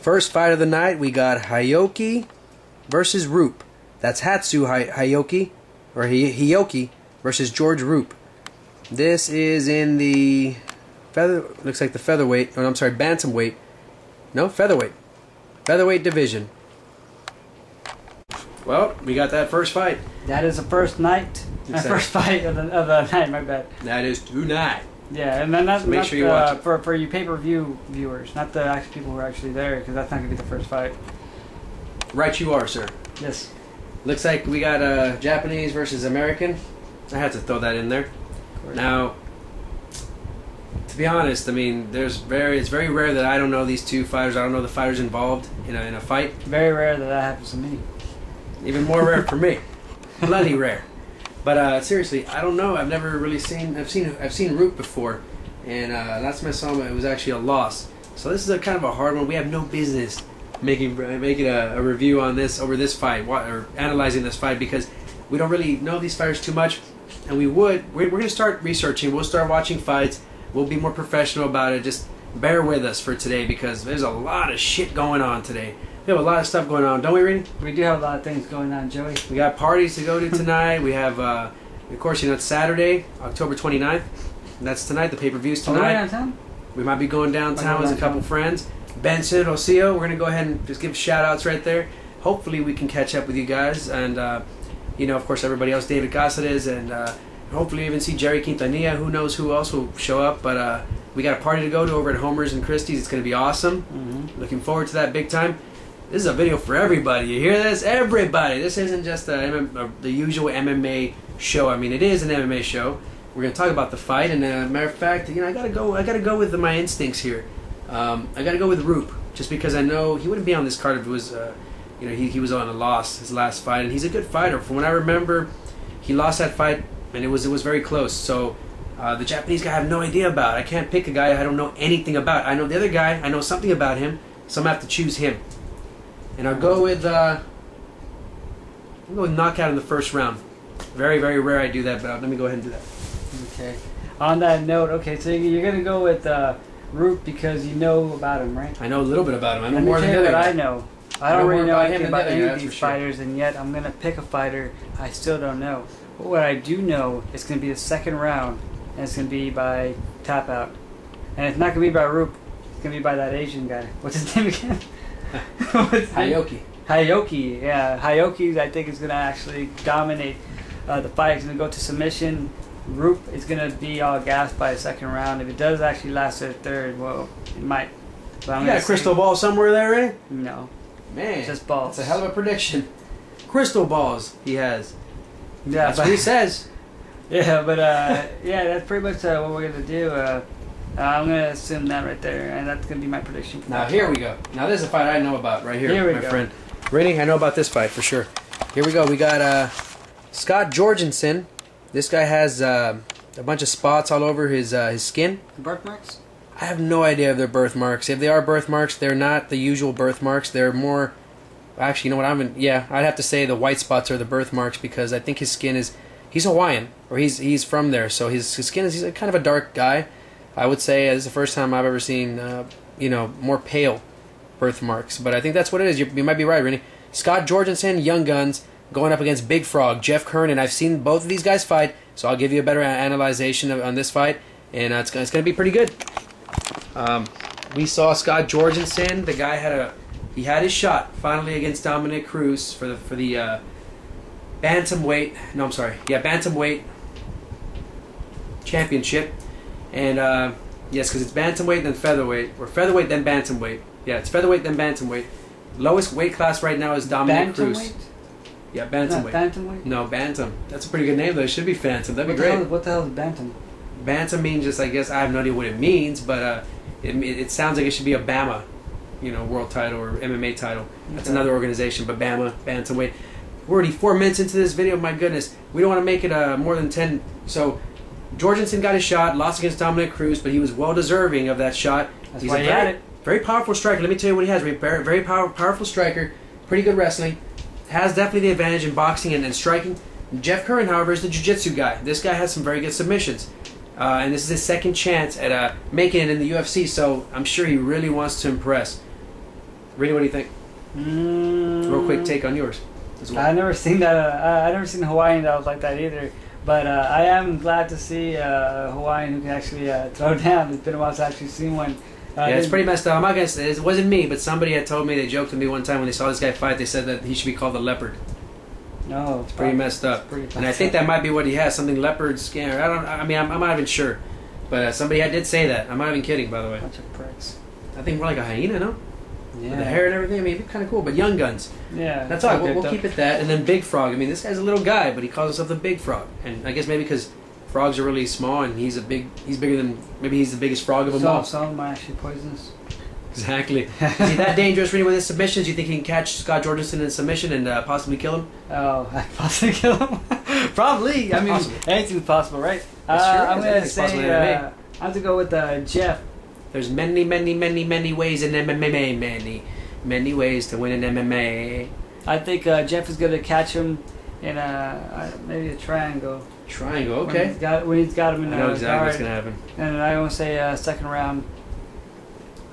First fight of the night, we got Hioki versus Roop. That's Hatsu Hioki, or Hioki versus George Roop. This is in the looks like the featherweight, oh, I'm sorry, bantamweight. No, featherweight. Featherweight division. Well, we got that first fight. That is the first night. First fight of the night, my bad. That is tonight. Yeah, and then that's so make sure you watch it. For you pay-per-view viewers, not the actual people who are actually there, because that's not going to be the first fight. Right you are, sir. Yes. Looks like we got Japanese versus American. I had to throw that in there. Now, to be honest, I mean, it's very rare that I don't know these two fighters. I don't know the fighters involved in a fight. Very rare that happens to me. Even more rare for me. Bloody rare. But seriously, I don't know. I've never really seen. I've seen Roop before, and last time I saw him, it was actually a loss. So this is a kind of a hard one. We have no business making a review on this over this fight or analyzing this fight because we don't really know these fighters too much. And we're going to start researching. We'll start watching fights. We'll be more professional about it. Just bear with us for today because there's a lot of shit going on today. We have a lot of stuff going on, don't we, Rene? We do have a lot of things going on, Joey. We got parties to go to tonight. We have, of course, it's Saturday, October 29th. And that's tonight. The pay-per-view's tonight. Are we downtown? We might be going downtown with a couple friends. Benson, Ocio, we're going to go ahead and just give shout-outs right there. Hopefully we can catch up with you guys. And, of course, everybody else, David Cáceres, and hopefully even see Jerry Quintanilla. Who knows who else will show up. But we got a party to go to over at Homer's and Christie's. It's going to be awesome. Mm-hmm. Looking forward to that big time. This is a video for everybody. You hear this? Everybody. This isn't just the usual MMA show. I mean, it is an MMA show. We're going to talk about the fight. And matter of fact, I gotta go with my instincts here. I gotta go with Roop, just because I know he wouldn't be on this card if it was, he was on a loss his last fight, and he's a good fighter. From what I remember, he lost that fight, and it was very close. So the Japanese guy I have no idea about. I can't pick a guy I don't know anything about. I know the other guy. I know something about him, so I'm gonna have to choose him. And I'll go with knockout in the first round. Very, very rare I do that, but let me go ahead and do that. Okay. On that note, okay, so you're going to go with Roop because you know about him, right? I know a little bit about him. I know Let more me than tell you the what other I know. I don't really know anything about any of these sure. fighters, and yet I'm going to pick a fighter I still don't know. But what I do know is going to be the second round, and it's going to be by tap out. And it's not going to be by Roop. It's going to be by that Asian guy. What's his name again? Hioki. Hioki, yeah. Hioki, I think, is going to actually dominate the fight. He's going to go to submission. Roop is going to be all gassed by a second round. If it does actually last to the third, well, it might. You got a crystal ball somewhere there, Rene? No. Man. It's just balls. That's a hell of a prediction. Crystal balls he has. Yeah, that's what he says. Yeah, but yeah, that's pretty much what we're going to do. I'm going to assume that right there, and that's going to be my prediction. Now, here we go. Now, this is a fight I know about right here, my friend. Rene, I know about this fight for sure. Here we go. We got Scott Jorgensen. This guy has a bunch of spots all over his skin. Birthmarks? I have no idea if they're birthmarks. If they are birthmarks, they're not the usual birthmarks. They're more... Actually, you know what? I'd have to say the white spots are the birthmarks because I think his skin is... He's Hawaiian, or he's from there, so his skin is... He's kind of a dark guy. I would say this is the first time I've ever seen, more pale birthmarks. But I think that's what it is. You might be right, Rene. Scott Jorgensen, Young Guns, going up against Big Frog, Jeff Kern, and I've seen both of these guys fight, so I'll give you a better analyzation on this fight, and it's going to be pretty good. We saw Scott Jorgensen. The guy had his shot finally against Dominic Cruz for the bantamweight. No, I'm sorry. Yeah, bantamweight championship. And yes, because it's bantamweight then featherweight, or featherweight then bantamweight. Yeah, it's featherweight then bantamweight. Lowest weight class right now is Dominic Cruz. Yeah, bantamweight. Bantamweight? No, bantam. That's a pretty good name though. It should be phantom. That'd be great. What the hell is bantam? Bantam means just, I guess, I have no idea what it means, but it sounds like it should be a BAMA, world title or MMA title. That's another organization, but BAMA, bantamweight. We're already 4 minutes into this video. My goodness, we don't want to make it more than 10. So Jorgensen got his shot, lost against Dominic Cruz, but he was well deserving of that shot. He's why he had it. Very powerful striker. Let me tell you what he has. Very powerful striker. Pretty good wrestling. Has definitely the advantage in boxing and striking. Jeff Curran, however, is the jiu-jitsu guy. This guy has some very good submissions. And this is his second chance at making it in the UFC, so I'm sure he really wants to impress. Really, what do you think? Real quick take on yours as well. I never seen that. I never seen a Hawaiian that was like that either. But I am glad to see a Hawaiian who can actually throw down. It's been a while since I've actually seen one. Yeah, it's pretty messed up. I'm not gonna say it wasn't me, but somebody had told me, they joked with me one time when they saw this guy fight. They said that he should be called the leopard. No, it's pretty messed up. And I think that might be what he has, something leopard skin. I mean, I'm not even sure, but somebody did say that. I'm not even kidding, by the way. Bunch of pricks. I think more like a hyena, no? Yeah. With the hair and everything. I mean, it'd be kind of cool. But young guns. Yeah. That's all. We'll keep it that. And then Big Frog. I mean, this guy's a little guy, but he calls himself the Big Frog. And I guess maybe because frogs are really small, and he's bigger than, maybe he's the biggest frog of them all. Some of them are actually poisonous. Exactly. Is he that dangerous really with his submissions? You think he can catch Scott Jorgensen in submission and possibly kill him? Oh, possibly kill him? Probably. I mean, anything's possible, right? I'm going to say, I have to go with Jeff. There's many ways in MMA. Many ways to win in MMA. I think Jeff is going to catch him in maybe a triangle. Triangle, okay. When he's got him in I know exactly guard. what's going to happen. And I want to say second round.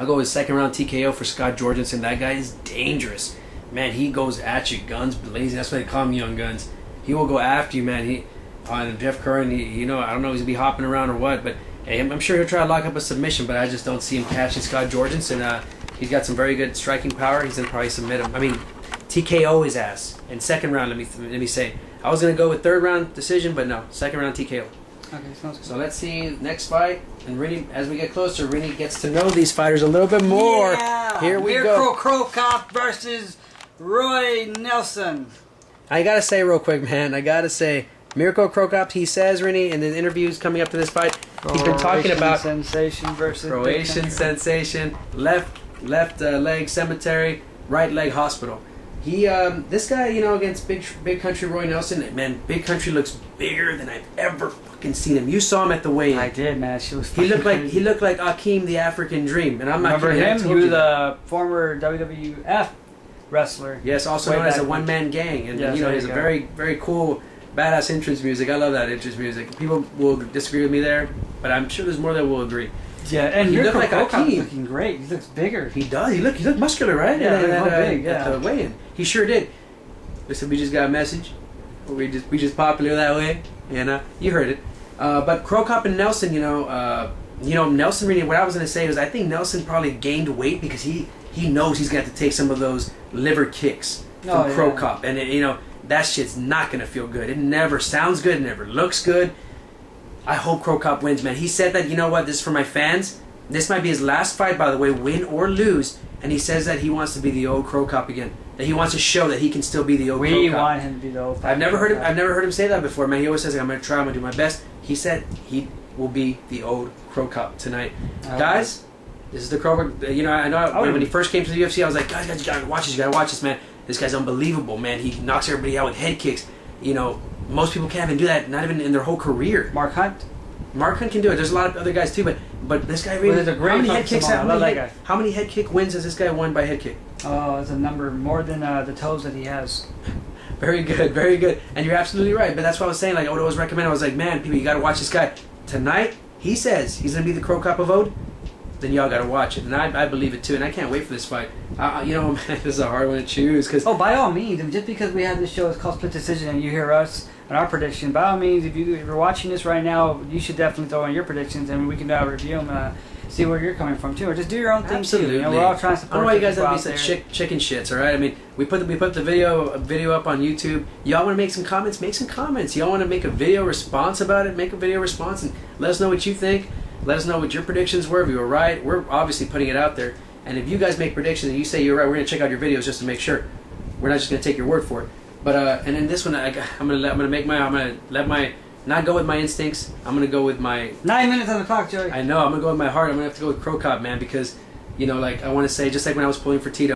I'll go with second round TKO for Scott Jorgensen. That guy is dangerous. Man, he goes at you, guns blazing. That's why they call him Young Guns. He will go after you, man. And Jeff Curran, I don't know if he's going to be hopping around or what, but hey, I'm sure he'll try to lock up a submission, but I just don't see him catching Scott Jorgensen. He's got some very good striking power. He's going to probably submit him. I mean, TKO his ass. In second round, let me say. I was going to go with third round decision, but no, second round TKO. Okay, sounds good. So let's see next fight, and Rene, as we get closer, Rene gets to know these fighters a little bit more. Yeah. Here we Mirko go. Cro Cop versus Roy Nelson. I gotta say real quick, man. I gotta say, Mirko Cro Cop. He says, Rene, in the interviews coming up to this fight, he's been talking about sensation versus Croatian sensation, left leg cemetery, right leg hospital. This guy, against big country Roy Nelson, man, big country looks bigger than I've ever fucking seen him. You saw him at the weigh-in. I did, man. She was. He looked like Akeem the African Dream, and I'm not remember kidding. him. He was a former WWF wrestler. Yes, also known as a one-man gang, and yes, he has a very very cool, badass entrance music. I love that entrance music. People will disagree with me there, but I'm sure there's more that will agree. Yeah, and he looked like Akeem. Looking great. He looks bigger. He does. He looked muscular, right? Yeah, big. At the weigh-in, he sure did. Listen, we just got a message. We just popular that way, you heard it. But Cro Cop and Nelson, Nelson. Really, what I was gonna say was I think Nelson probably gained weight because he knows he's got to take some of those liver kicks from Cro Cop, and that shit's not gonna feel good. It never sounds good. It never looks good. I hope Cro Cop wins, man. He said that, this is for my fans. This might be his last fight, by the way, win or lose. And he says that he wants to be the old Cro Cop again. That he wants to show that he can still be the old Cro Cop. We want him to be the old. I've never heard him say that before, man. He always says, I'm going to try, I'm going to do my best. He said he will be the old Cro Cop tonight. Guys, this is the Cro Cop. I know when he first came to the UFC, I was like, guys, you got to watch this. You got to watch this, man. This guy's unbelievable, man. He knocks everybody out with head kicks. Most people can't even do that, not even in their whole career. Mark Hunt can do it. There's a lot of other guys too, but this guy really. How many head kicks? How many head kick wins has this guy won by head kick? Oh, it's a number more than the toes that he has. Very good, very good. And you're absolutely right. But that's what I was saying. Like I would always recommend. I was like, man, people, you got to watch this guy tonight. He says he's gonna be the Cro Cop of Ode. Then y'all got to watch it, and I believe it too. And I can't wait for this fight. Man, this is a hard one to choose because. Oh, by all means, and just because we have this show, it's called Split Decision, and you hear us and our prediction. By all means, if you're watching this right now, you should definitely throw in your predictions, and we can review them, see where you're coming from too, or just do your own thing Absolutely. too. We're all trying to support. I don't know why you guys have to be such chicken shits. All right, I mean, we put the video up on YouTube. Y'all want to make some comments? Make some comments. Y'all want to make a video response about it? Make a video response and let us know what you think. Let us know what your predictions were. If you were right, we're obviously putting it out there. And if you guys make predictions and you say you're right, we're gonna check out your videos just to make sure. We're not just gonna take your word for it. But and then this one, I'm gonna not go with my instincts. I'm gonna go with my 9 minutes on the clock, Joey. I know. I'm gonna go with my heart. I'm gonna have to go with Cro Cop, man, because I want to say just like when I was pulling for Tito.